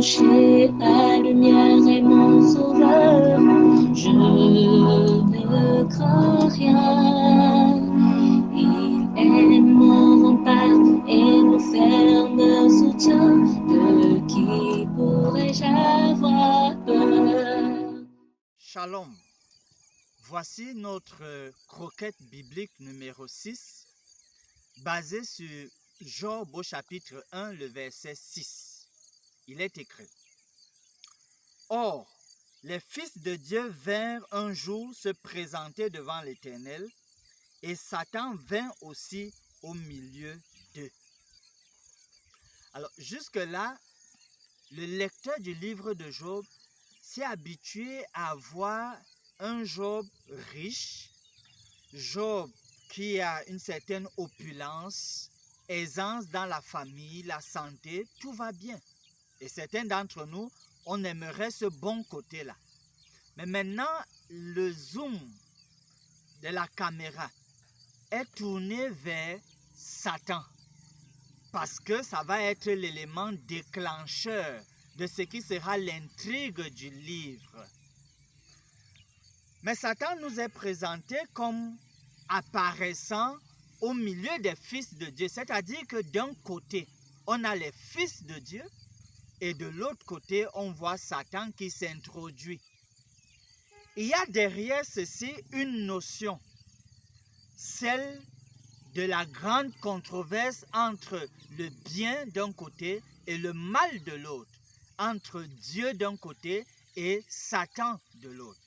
rocher, ma lumière et mon sauveur. Je ne crains rien. Il est mon rempart et mon ferme soutien. De qui pourrais-je avoir peur? Shalom. Voici notre croquette biblique numéro 6, basée sur Job au chapitre 1, le verset 6. Il est écrit: Or, les fils de Dieu vinrent un jour se présenter devant l'Éternel, et Satan vint aussi au milieu d'eux. Alors, jusque-là, le lecteur du livre de Job s'est habitué à voir un Job riche, Job qui a une certaine opulence, aisance dans la famille, la santé, tout va bien. Et certains d'entre nous, on aimerait ce bon côté-là. Mais maintenant, le zoom de la caméra est tourné vers Satan, parce que ça va être l'élément déclencheur de ce qui sera l'intrigue du livre. Mais Satan nous est présenté comme apparaissant au milieu des fils de Dieu. C'est-à-dire que d'un côté, on a les fils de Dieu et de l'autre côté, on voit Satan qui s'introduit. Il y a derrière ceci une notion, celle de la grande controverse entre le bien d'un côté et le mal de l'autre, entre Dieu d'un côté et Satan de l'autre.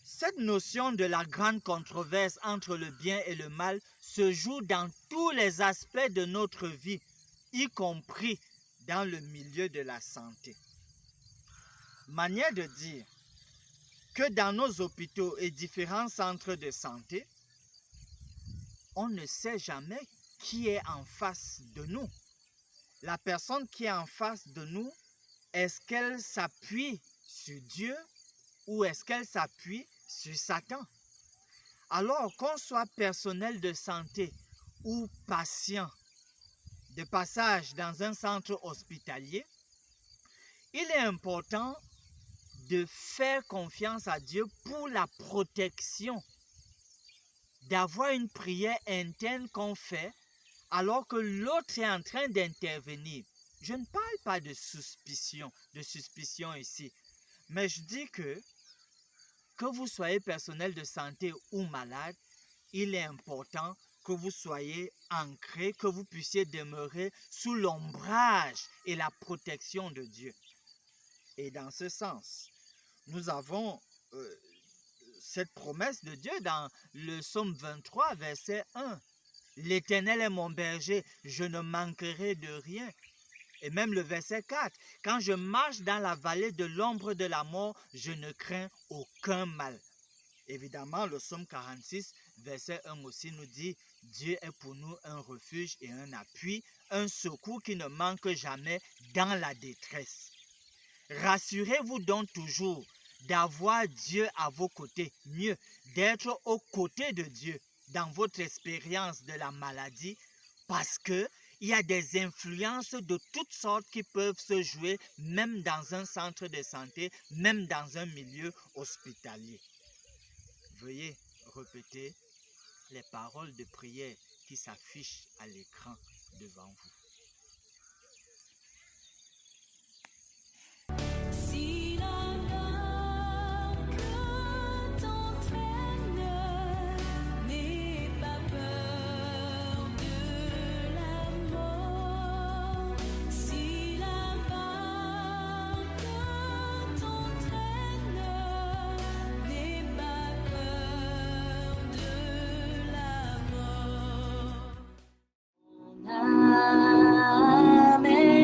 Cette notion de la grande controverse entre le bien et le mal se joue dans tous les aspects de notre vie, y compris dans le milieu de la santé. Manière de dire que dans nos hôpitaux et différents centres de santé, on ne sait jamais qui est en face de nous. La personne qui est en face de nous, est-ce qu'elle s'appuie sur Dieu ou est-ce qu'elle s'appuie sur Satan? Alors qu'on soit personnel de santé ou patient de passage dans un centre hospitalier, il est important de faire confiance à Dieu pour la protection, d'avoir une prière interne qu'on fait alors que l'autre est en train d'intervenir. Je ne parle pas de suspicion ici, mais je dis que vous soyez personnel de santé ou malade, il est important que vous soyez ancré, que vous puissiez demeurer sous l'ombrage et la protection de Dieu. Et dans ce sens, nous avons cette promesse de Dieu dans le psaume 23, verset 1. L'Éternel est mon berger, je ne manquerai de rien. Et même le verset 4, quand je marche dans la vallée de l'ombre de la mort, je ne crains aucun mal. Évidemment, le psaume 46, verset 1 aussi nous dit, Dieu est pour nous un refuge et un appui, un secours qui ne manque jamais dans la détresse. Rassurez-vous donc toujours d'avoir Dieu à vos côtés, mieux, d'être aux côtés de Dieu dans votre expérience de la maladie, parce que il y a des influences de toutes sortes qui peuvent se jouer même dans un centre de santé, même dans un milieu hospitalier. Veuillez répéter les paroles de prière qui s'affichent à l'écran devant vous.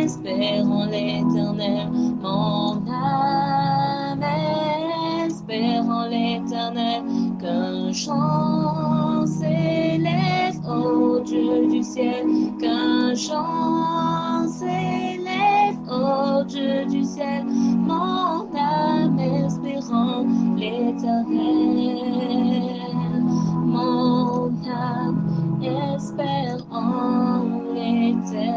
Espérons l'Éternel, mon âme, espérons l'Éternel, qu'un chant s'élève au Dieu du ciel, qu'un chant s'élève au Dieu du ciel, mon âme, espérons l'Éternel, mon âme, espérons l'Éternel.